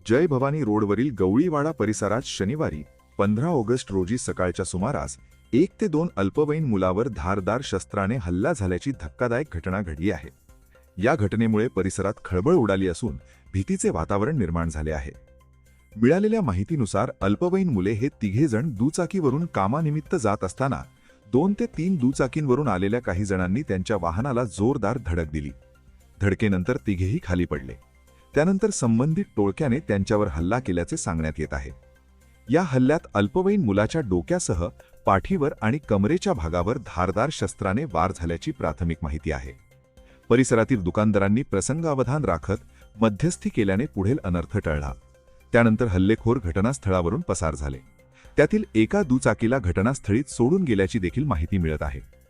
जय भवानी रोडवरील गवळीवाडा परिसरात शनिवारी 15 ऑगस्ट रोजी सकाळच्या सुमारास 1 ते 2 अल्पवयीन मुलावर धारदार शस्त्राने हल्ला झाल्याची धक्कादायक घटना घडली आहे. या घटनेमुळे परिसरात खळबळ उडाली असून भीतीचे वातावरण निर्माण झाले आहे. मिळालेल्या माहितीनुसार अल्पवयीन मुले हे तिघे जण दुचाकीवरून कामानिमित्त जात असताना 2 ते 3 दुचाकींवरून आलेल्या काही जणांनी त्यांच्या वाहनाला जोरदार धडक दिली. धडकेनंतर तिघेही खाली पडले. त्यानंतर संबंधित टोळक्याने त्यांच्यावर हल्ला केल्याचे सांगण्यात येत आहे. या हल्ल्यात अल्पवयीन मुलाच्या डोक्यासह पाठीवर आणि कमरेच्या भागावर धारदार शस्त्राने वार झाल्याची प्राथमिक माहिती आहे. परिसरातील दुकानदारांनी प्रसंगावधान राखत मध्यस्थी केल्याने पुढील अनर्थ टळला. त्यानंतर हल्लेखोर घटनास्थळावरून पसार झाले. त्यातील एका दुचाकीला घटनास्थळीच सोडून गेल्याची देखील माहिती मिळत आहे.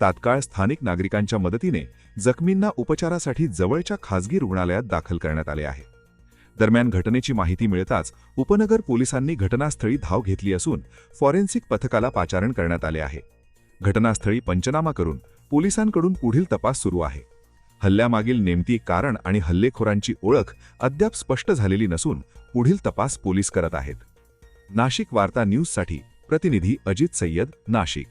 तात्काळ स्थानिक नागरिकांच्या मदतीने जखमींना उपचारासाठी जवळच्या खासगी रुग्णालयात दाखल करण्यात आले आहे. दरम्यान घटनेची माहिती मिळताच उपनगर पोलिसांनी घटनास्थळी धाव घेतली असून फॉरेन्सिक पथकाला पाचारण करण्यात आले आहे. घटनास्थळी पंचनामा करून पोलिसांकडून पुढील तपास सुरू आहे. हल्ल्यामागील नेमकी कारण आणि हल्लेखोरांची ओळख अद्याप स्पष्ट झालेली नसून पुढील तपास पोलीस करत आहेत. नाशिक वार्ता न्यूजसाठी प्रतिनिधी अजित सय्यद, नाशिक.